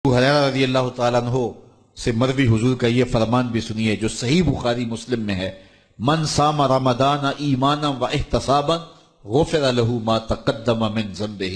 ابو ہریرہ رضی اللہ تعالیٰ عنہ سے مروی حضور کا یہ فرمان بھی سنیے جو صحیح بخاری مسلم میں ہے، من صام رمضان ایمانا و احتسابا غفر له ما تقدم من ذنبہ،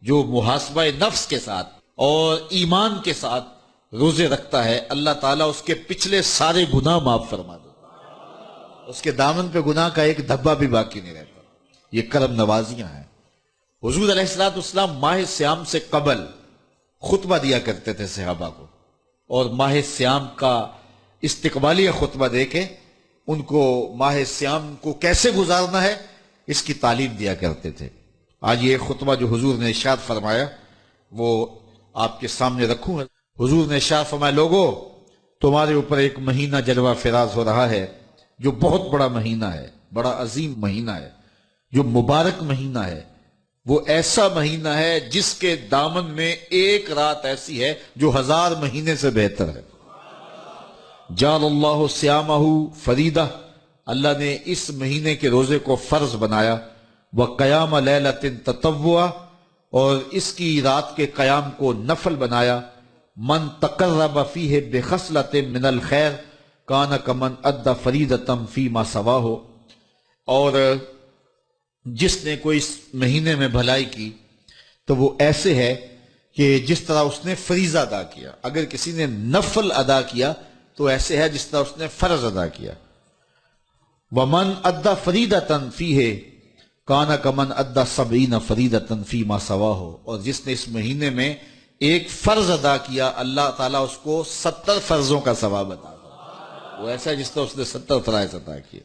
جو محاسبہ نفس کے ساتھ اور ایمان کے ساتھ روزے رکھتا ہے اللہ تعالیٰ اس کے پچھلے سارے گناہ معاف فرما دیتا، اس کے دامن پہ گناہ کا ایک دھبا بھی باقی نہیں رہتا۔ یہ کرم نوازیاں ہیں۔ حضور علیہ السلام ماہ سیام سے قبل خطبہ دیا کرتے تھے صحابہ کو، اور ماہ سیام کا استقبالیہ خطبہ دے کے ان کو ماہ سیام کو کیسے گزارنا ہے اس کی تعلیم دیا کرتے تھے۔ آج یہ خطبہ جو حضور نے ارشاد فرمایا وہ آپ کے سامنے رکھوں۔ حضور نے ارشاد فرمایا، لوگو تمہارے اوپر ایک مہینہ جلوہ فراز ہو رہا ہے جو بہت بڑا مہینہ ہے، بڑا عظیم مہینہ ہے، جو مبارک مہینہ ہے۔ وہ ایسا مہینہ ہے جس کے دامن میں ایک رات ایسی ہے جو 1000 مہینے سے بہتر ہے۔ جعل اللہ صیامہ فریدہ، اللہ نے اس مہینے کے روزے کو فرض بنایا، وقیام لیلۃ تطوعا، اور اس کی رات کے قیام کو نفل بنایا۔ من تقرب فیہ بخصلۃ من الخیر کان کمن ادی فریدۃ فیما سواہ، اور جس نے کوئی اس مہینے میں بھلائی کی تو وہ ایسے ہے کہ جس طرح اس نے فریضہ ادا کیا۔ اگر کسی نے نفل ادا کیا تو ایسے ہے جس طرح اس نے فرض ادا کیا۔ ومن ادی فریدۃ فیہ کان کمن ادی 70 فریدۃ فیما سواہ، اور جس نے اس مہینے میں ایک فرض ادا کیا اللہ تعالیٰ اس کو 70 فرضوں کا ثواب عطا کرتا ہے۔ وہ ایسا ہے جس طرح اس نے 70 فرائض ادا کیے۔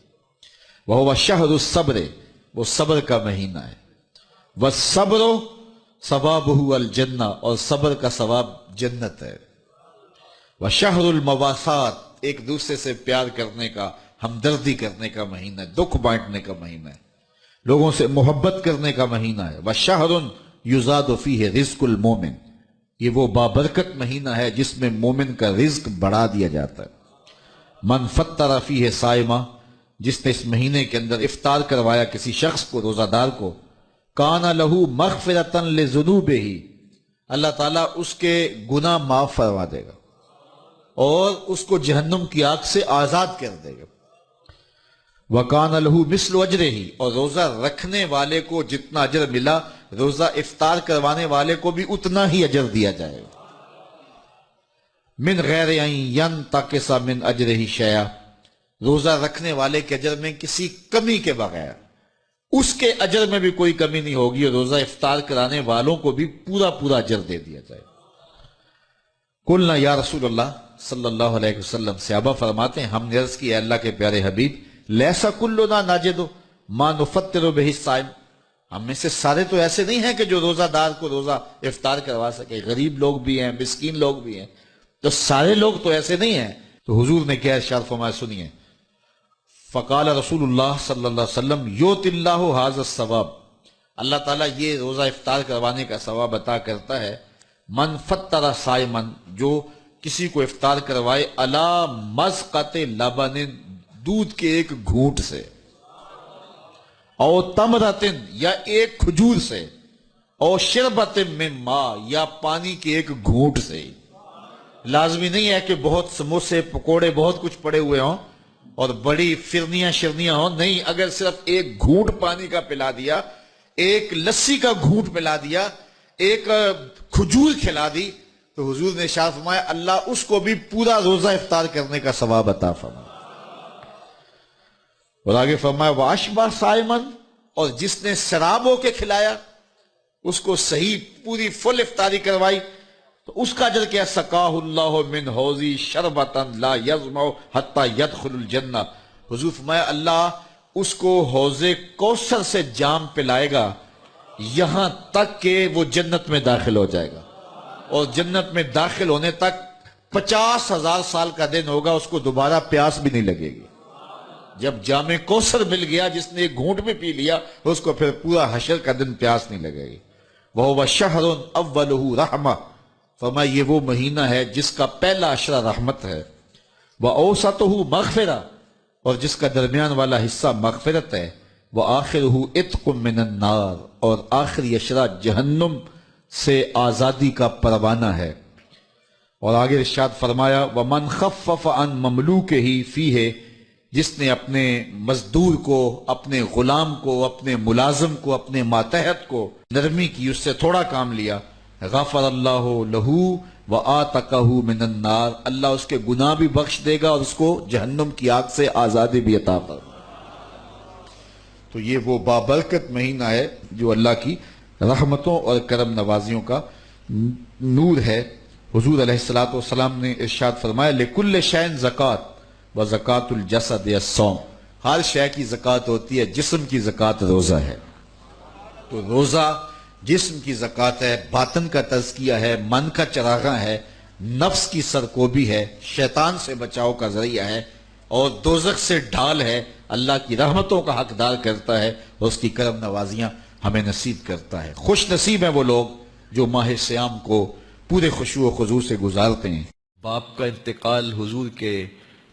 وہو شہر الصبر، وہ صبر کا مہینہ ہے۔ والصبر ثوابہ الجنہ، اور صبر کا ثواب جنت ہے۔ وشہر المواسات، ایک دوسرے سے پیار کرنے کا، ہمدردی کرنے کا مہینہ ہے، دکھ بانٹنے کا مہینہ ہے، لوگوں سے محبت کرنے کا مہینہ ہے۔ وشہر یزاد فیہ رزق المومن، یہ وہ بابرکت مہینہ ہے جس میں مومن کا رزق بڑھا دیا جاتا ہے۔ من فطر فیہ صائمہ، جس نے اس مہینے کے اندر افطار کروایا کسی شخص کو، روزہ دار کو، کان لہ مغفرۃ لذنوبہ، اللہ تعالیٰ اس کے گناہ معاف فرما دے گا اور اس کو جہنم کی آگ سے آزاد کر دے گا۔ وکان لہ مثل اجرہ، اور روزہ رکھنے والے کو جتنا اجر ملا روزہ افطار کروانے والے کو بھی اتنا ہی اجر دیا جائے گا۔ من غیر ان ینتقص من اجرہ شیئا، روزہ رکھنے والے کے اجر میں کسی کمی کے بغیر، اس کے اجر میں بھی کوئی کمی نہیں ہوگی، اور روزہ افطار کرانے والوں کو بھی پورا پورا اجر دے دیا جائے۔ قلنا یا رسول اللہ صلی اللہ علیہ وسلم، صحابہ فرماتے ہیں ہم نے عرض کی، اے اللہ کے پیارے حبیب، لیسا کلنا ناجد ما نفطر بہ الصائم، ہم میں سے سارے تو ایسے نہیں ہیں کہ جو روزہ دار کو روزہ افطار کروا سکے، غریب لوگ بھی ہیں، مسکین لوگ بھی ہیں، تو سارے لوگ تو ایسے نہیں ہیں۔ تو حضور نے کیا ارشاد فرمایا، سنیے۔ فقال رسول اللہ صلی اللہ علیہ وسلم، یوت اللہ ھذا الثواب، اللہ تعالیٰ یہ روزہ افطار کروانے کا ثواب عطا کرتا ہے۔ من فطر صائما، جو کسی کو افطار کروائے، علی مذقۃ لبن، دودھ کے ایک گھونٹ سے، او تمرۃ، یا ایک کھجور سے، او شربۃ من ماء، یا پانی کے ایک گھونٹ سے۔ لازمی نہیں ہے کہ بہت سموسے پکوڑے بہت کچھ پڑے ہوئے ہوں اور بڑی فرنیاں شرنیاں ہوں، نہیں، اگر صرف ایک گھونٹ پانی کا پلا دیا، ایک لسی کا گھونٹ پلا دیا، ایک کھجور کھلا دی، تو حضور نے ارشاد فرمایا اللہ اس کو بھی پورا روزہ افطار کرنے کا ثواب عطا فرمائے۔ اور آگے فرمایا واشبع صائما، اور جس نے شراب ہو کے کھلایا، اس کو صحیح پوری فل افطاری کروائی، تو اس کا اجر کیا، سقاہ اللہ من حوضی شربۃ لا یظمأ حتی یدخل الجنہ، حضور فرمایا اللہ اس کو حوض کوثر سے جام پلائے گا یہاں تک کہ وہ جنت میں داخل ہو جائے گا، اور جنت میں داخل ہونے تک 50,000 سال کا دن ہوگا، اس کو دوبارہ پیاس بھی نہیں لگے گی۔ جب جام کوثر مل گیا، جس نے ایک گھونٹ میں پی لیا، اس کو پھر پورا حشر کا دن پیاس نہیں لگے گی۔ وَهُوَ شَهْرٌ أَوَّلُهُ رَحْمَةٌ، فرمایا یہ وہ مہینہ ہے جس کا پہلا عشرہ رحمت ہے۔ وَأَوْسَطُهُ مَغْفِرَةٌ، اور جس کا درمیان والا حصہ مغفرت ہے۔ وَآخِرُهُ عِتْقٌ مِّنَ النَّارِ، اور آخری عشرہ جہنم سے آزادی کا پروانہ ہے۔ اور آگے ارشاد فرمایا وَمَنْ خَفَّفَ عَنْ مَمْلُوكِهِ فِيهِ، جس نے اپنے مزدور کو، اپنے غلام کو، اپنے ملازم کو، اپنے ماتحت کو نرمی کی، اس سے تھوڑا کام لیا، غفر اللہ لہو وآتقہ من النار، اللہ اس کے گناہ بھی بخش دے گا اور اس کو جہنم کی آگ سے آزادی بھی عطا فرمائے۔ تو یہ وہ بابرکت مہینہ ہے جو اللہ کی رحمتوں اور کرم نوازیوں کا نور ہے۔ حضور علیہ السلام نے ارشاد فرمایا لِكُلِّ شَيْءٍ زَكَاةٌ وَزَكَاةُ الْجَسَدِ الصَّوْمُ، ہر شے کی زکوٰۃ ہوتی ہے، جسم کی زکوٰۃ روزہ ہے۔ تو روزہ جسم کی زکوٰۃ ہے، باطن کا تزکیہ ہے، من کا چراغاں ہے، نفس کی سرکوبی ہے، شیطان سے بچاؤ کا ذریعہ ہے، اور دوزخ سے ڈھال ہے، اللہ کی رحمتوں کا حقدار کرتا ہے اور اس کی کرم نوازیاں ہمیں نصیب کرتا ہے۔ خوش نصیب ہیں وہ لوگ جو ماہ سیام کو پورے خشوع و خضوع سے گزارتے ہیں۔ باپ کا انتقال حضور کے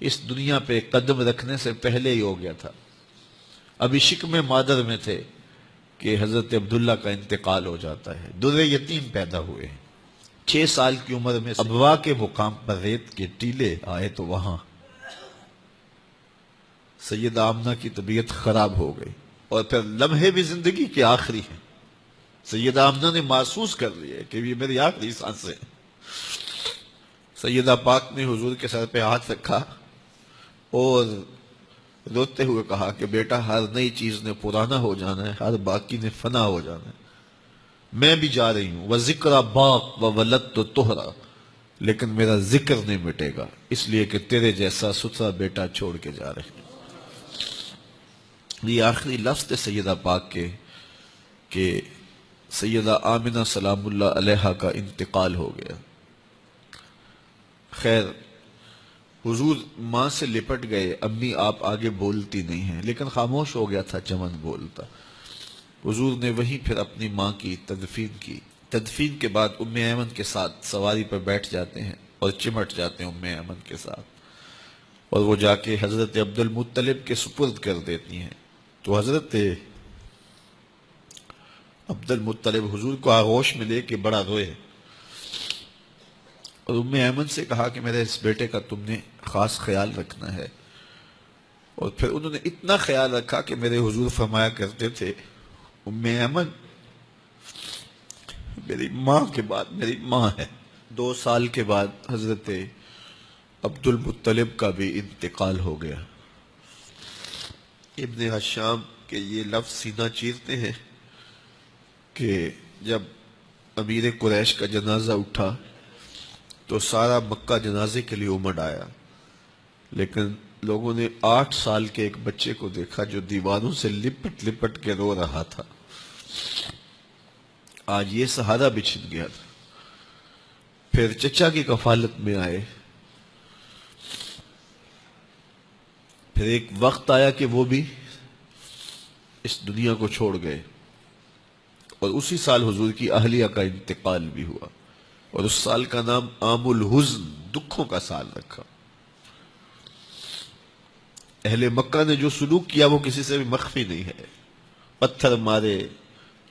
اس دنیا پہ قدم رکھنے سے پہلے ہی ہو گیا تھا، ابھی شکم مادر میں تھے کہ حضرت عبداللہ کا انتقال ہو جاتا ہے۔ در یتیم پیدا ہوئے ہیں، 6 سال کی عمر میں ابوا کے مقام پر ریت کے ٹیلے آئے تو وہاں سیدہ آمنہ کی طبیعت خراب ہو گئی، اور پھر لمحے بھی زندگی کے آخری ہیں۔ سیدہ آمنہ نے محسوس کر لیا کہ یہ میری آخری سانسیں۔ سیدہ پاک نے حضور کے سر پہ ہاتھ رکھا اور روتے ہوئے کہا کہ بیٹا، ہر نئی چیز نے پرانا ہو جانا ہے، ہر باقی نے فنا ہو جانا ہے، میں بھی جا رہی ہوں، وَذِكْرَ بَاق وَوَلَدْتُ طُہْرًا، لیکن میرا ذکر نہیں مٹے گا، اس لیے کہ تیرے جیسا ستھرا بیٹا چھوڑ کے جا رہے ہیں۔ یہ آخری لفظ تھے سیدہ پاک کے کہ سیدہ آمنہ سلام اللہ علیہا کا انتقال ہو گیا۔ خیر، حضور ماں سے لپٹ گئے، امی آپ آگے بولتی نہیں ہیں، لیکن خاموش ہو گیا تھا چمن بولتا۔ حضور نے وہیں پھر اپنی ماں کی تدفین کی۔ تدفین کے بعد ام ایمن کے ساتھ سواری پر بیٹھ جاتے ہیں اور چمٹ جاتے ہیں ام ایمن کے ساتھ، اور وہ جا کے حضرت عبد المطلب کے سپرد کر دیتی ہیں۔ تو حضرت عبد المطلب حضور کو آغوش میں لے کے بڑا روئے، اور ام ایمن سے کہا کہ میرے اس بیٹے کا تم نے خاص خیال رکھنا ہے۔ اور پھر انہوں نے اتنا خیال رکھا کہ میرے حضور فرمایا کرتے تھے ام ایمن میری ماں کے بعد میری ماں ہے۔ 2 سال کے بعد حضرت عبد المطلب کا بھی انتقال ہو گیا۔ ابن حشام کے یہ لفظ سینہ چیرتے ہیں کہ جب امیر قریش کا جنازہ اٹھا تو سارا مکہ جنازے کے لیے امڑ آیا، لیکن لوگوں نے 8 سال کے ایک بچے کو دیکھا جو دیواروں سے لپٹ لپٹ کے رو رہا تھا۔ آج یہ سہارا بچھن گیا تھا۔ پھر چچا کی کفالت میں آئے، پھر ایک وقت آیا کہ وہ بھی اس دنیا کو چھوڑ گئے، اور اسی سال حضور کی اہلیہ کا انتقال بھی ہوا، اور اس سال کا نام عام الحزن، دکھوں کا سال رکھا۔ اہل مکہ نے جو سلوک کیا وہ کسی سے بھی مخفی نہیں ہے۔ پتھر مارے،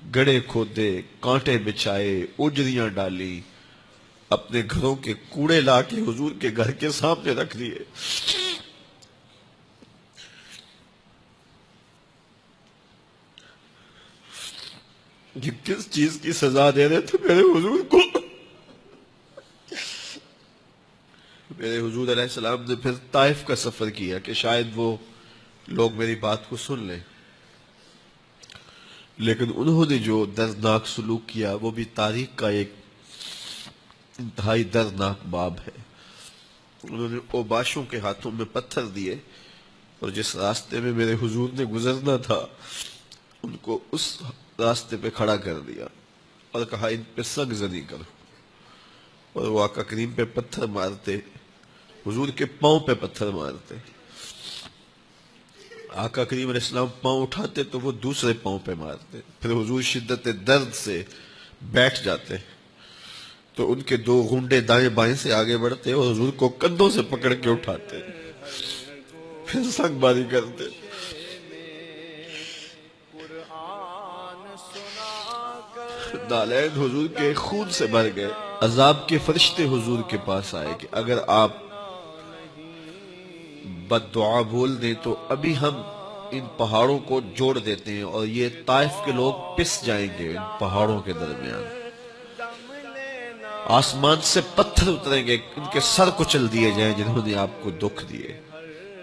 گڑھے کھودے، کانٹے بچھائے، اجریاں ڈالی، اپنے گھروں کے کوڑے لا کے حضور کے گھر کے سامنے رکھ دیے۔ یہ کس چیز کی سزا دے رہے تھے میرے حضور کو؟ میرے حضور علیہ السلام نے پھر طائف کا سفر کیا کہ شاید وہ لوگ میری بات کو سن لیں، لیکن انہوں نے جو دردناک سلوک کیا وہ بھی تاریخ کا ایک انتہائی دردناک باب ہے۔ انہوں نے اوباشوں کے ہاتھوں میں پتھر دیے، اور جس راستے میں میرے حضور نے گزرنا تھا ان کو اس راستے پہ کھڑا کر دیا اور کہا ان پہ سنگ زنی کرو، اور وہ آقا کریم پہ پتھر مارتے، حضور کے پاؤں پہ پتھر مارتے۔ آقا کریم علیہ السلام پاؤں اٹھاتے تو وہ دوسرے پاؤں پہ مارتے، پھر حضور شدت درد سے بیٹھ جاتے تو ان کے 2 غنڈے دائیں بائیں سے آگے بڑھتے اور حضور کو کندھوں سے پکڑ کے اٹھاتے، پھر سنگ باری کرتے۔ نالین حضور کے خون سے بھر گئے۔ عذاب کے فرشتے حضور کے پاس آئے کہ اگر آپ بد دعا بول دیں تو ابھی ہم ان پہاڑوں کو جوڑ دیتے ہیں اور یہ طائف کے لوگ پس جائیں گے ان پہاڑوں کے درمیان، آسمان سے پتھر اتریں گے، ان کے سر کچل دیے جائیں جنہوں نے آپ کو دکھ دیے۔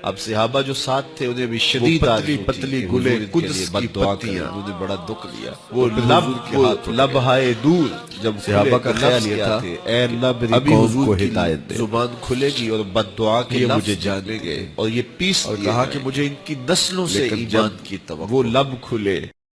اب صحابہ جو ساتھ تھے انہیں بھی شدید پتلی آرزو پتلی تھی کہ گلے حضور ان کے قدس لیے کی بد دعا کریں، پتیاں، انہوں نے بڑا دکھ لیا۔ وہ تو پھر لب حضور کے وہ ہاتھ اٹھ لب گئے۔ ہائے دور جب صحابہ کھلے کا تو خیال لفظ یہ کیا تھا تھے؟ اے اللہ میری ابھی قوم حضور کو کی ہدایت دے۔ زبان کھلے گی اور بد دعا کے یہ لفظ مجھے جاننے جاننے گے دے، اور یہ پیس اور دیے کہا جائیں کہ گے۔ مجھے ان کی نسلوں سے لیکن ایمان جب کی توقع وہ لب کھلے